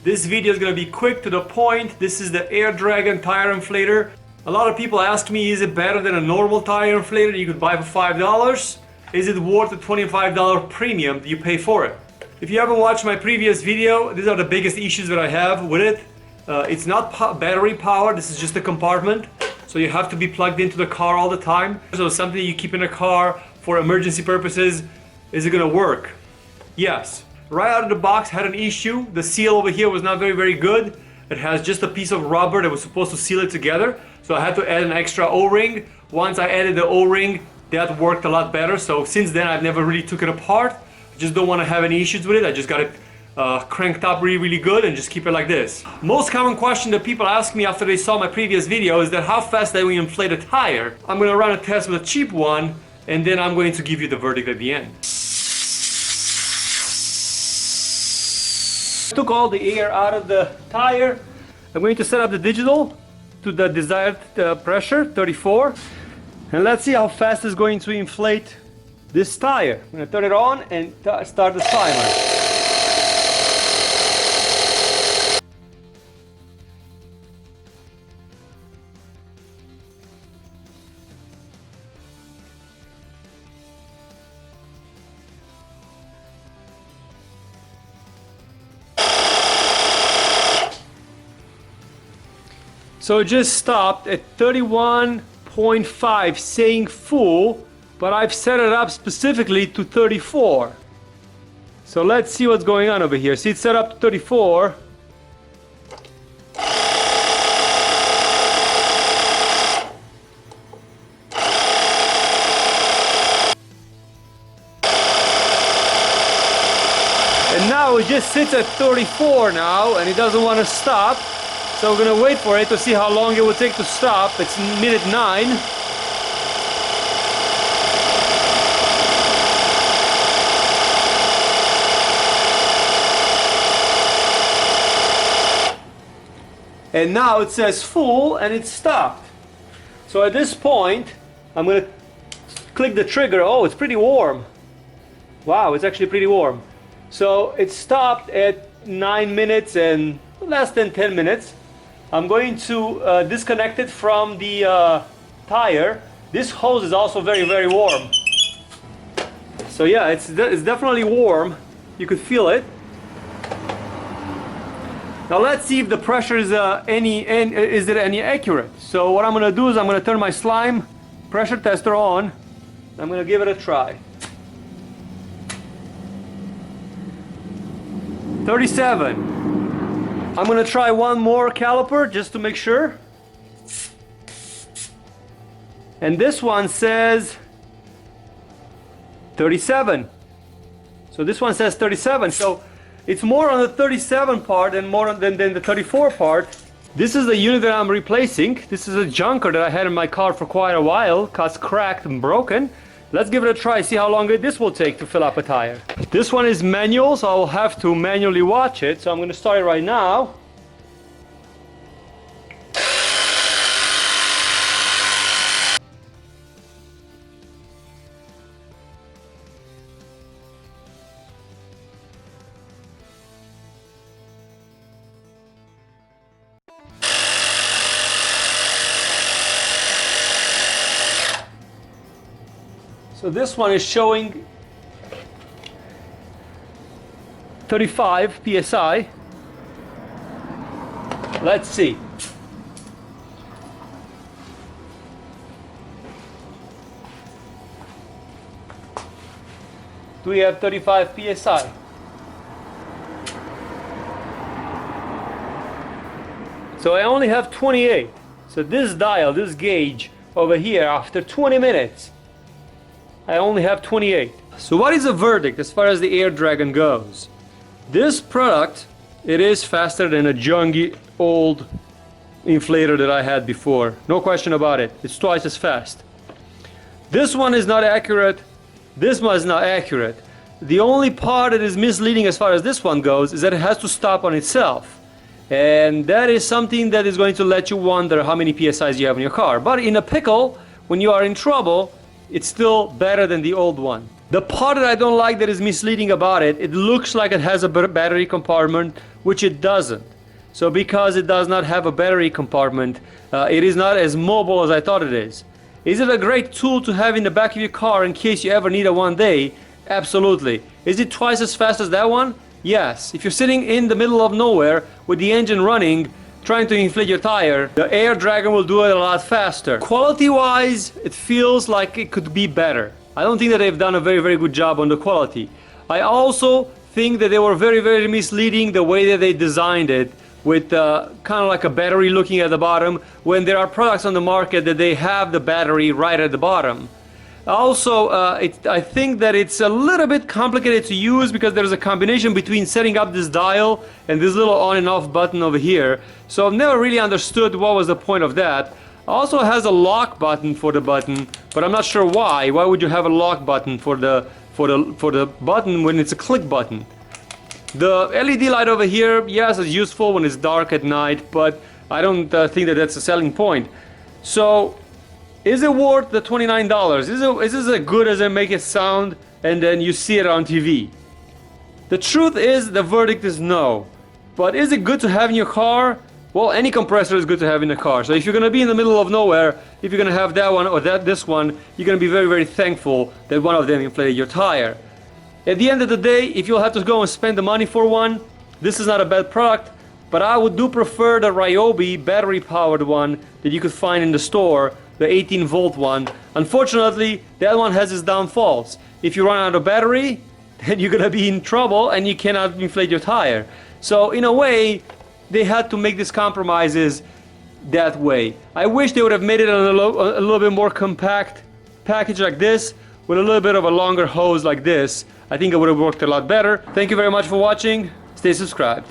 This video is going to be quick to the point. This is the Air Dragon tire inflator. A lot of people ask me, is it better than a normal tire inflator you could buy for $5? Is it worth the $25 premium that you pay for it? If you haven't watched my previous video, these are the biggest issues that I have with it. It's not battery powered, this is just a compartment. So you have to be plugged into the car all the time. So something you keep in a car for emergency purposes, is it gonna work? Yes. Right out of the box had an issue. The seal over here was not very good. It has just a piece of rubber that was supposed to seal it together. So I had to add an extra O-ring. Once I added the O-ring, that worked a lot better. So since then I've never really took it apart. I just don't want to have any issues with it. I just got it cranked up really good and just keep it like this. Most common question that people ask me after they saw my previous video is that how fast do we inflate a tire? I'm going to run a test with a cheap one and then I'm going to give you the verdict at the end. I took all the air out of the tire. I'm going to set up the digital to the desired pressure, 34. And let's see how fast it's going to inflate this tire. I'm going to turn it on and start the timer. So it just stopped at 31.5 saying full, but I've set it up specifically to 34. So let's see what's going on over here. See, it's set up to 34. And now it just sits at 34 now, and it doesn't want to stop. So we're going to wait for it to see how long it will take to stop. It's minute 9. And now it says full and it's stopped. So at this point, I'm going to click the trigger. Oh, it's pretty warm. Wow, it's actually pretty warm. So it stopped at 9 minutes and less than 10 minutes. I'm going to disconnect it from the tire. This hose is also very warm. So yeah, it's definitely warm. You could feel it. Now let's see if the pressure is any accurate. So what I'm going to do is I'm going to turn my slime pressure tester on. I'm going to give it a try. 37. I'm going to try one more caliper just to make sure. And this one says 37. So this one says 37. So it's more on the 37 part and more than the 34 part. This is the unit that I'm replacing. This is a junker that I had in my car for quite a while. It's cracked and broken. Let's give it a try, see how long this will take to fill up a tire. This one is manual, so I'll have to manually watch it. So I'm going to start it right now. So this one is showing 35 psi. Let's see. Do we have 35 psi? So I only have 28. So this dial, this gauge over here, after 20 minutes, I only have 28. So what is the verdict as far as the Air Dragon goes? This product, it is faster than a junky old inflator that I had before. No question about it. It's twice as fast. This one is not accurate. This one is not accurate. The only part that is misleading as far as this one goes is that it has to stop on itself. And that is something that is going to let you wonder how many PSIs you have in your car. But in a pickle, when you are in trouble, it's still better than the old one. The part that I don't like that is misleading about it, it looks like it has a battery compartment which it doesn't. So because it does not have a battery compartment, it is not as mobile as I thought it is. Is it a great tool to have in the back of your car in case you ever need it one day? Absolutely. Is it twice as fast as that one? Yes. If you're sitting in the middle of nowhere with the engine running, trying to inflate your tire, the Air Dragon will do it a lot faster. Quality-wise, it feels like it could be better. I don't think that they've done a very, very good job on the quality. I also think that they were very, very misleading the way that they designed it, with kind of like a battery looking at the bottom, when there are products on the market that they have the battery right at the bottom. Also, I think that it's a little bit complicated to use because there's a combination between setting up this dial and this little on and off button over here. So I've never really understood what was the point of that. Also has a lock button for the button, but I'm not sure why. Why would you have a lock button for the button when it's a click button? The LED light over here, yes, it's useful when it's dark at night, but I don't think that that's a selling point. So, is it worth the $29? Is this as good as it make it sound and then you see it on TV? The truth is, the verdict is no. But is it good to have in your car? Well, any compressor is good to have in the car. So if you're gonna be in the middle of nowhere, if you're gonna have that one or this one, you're gonna be very, very thankful that one of them inflated your tire. At the end of the day, if you'll have to go and spend the money for one, this is not a bad product, but I do prefer the Ryobi battery-powered one that you could find in the store, the 18-volt one. Unfortunately, that one has its downfalls. If you run out of battery, then you're gonna be in trouble and you cannot inflate your tire. So in a way, they had to make these compromises that way. I wish they would have made it a little bit more compact package like this, with a little bit of a longer hose like this. I think it would have worked a lot better. Thank you very much for watching. Stay subscribed.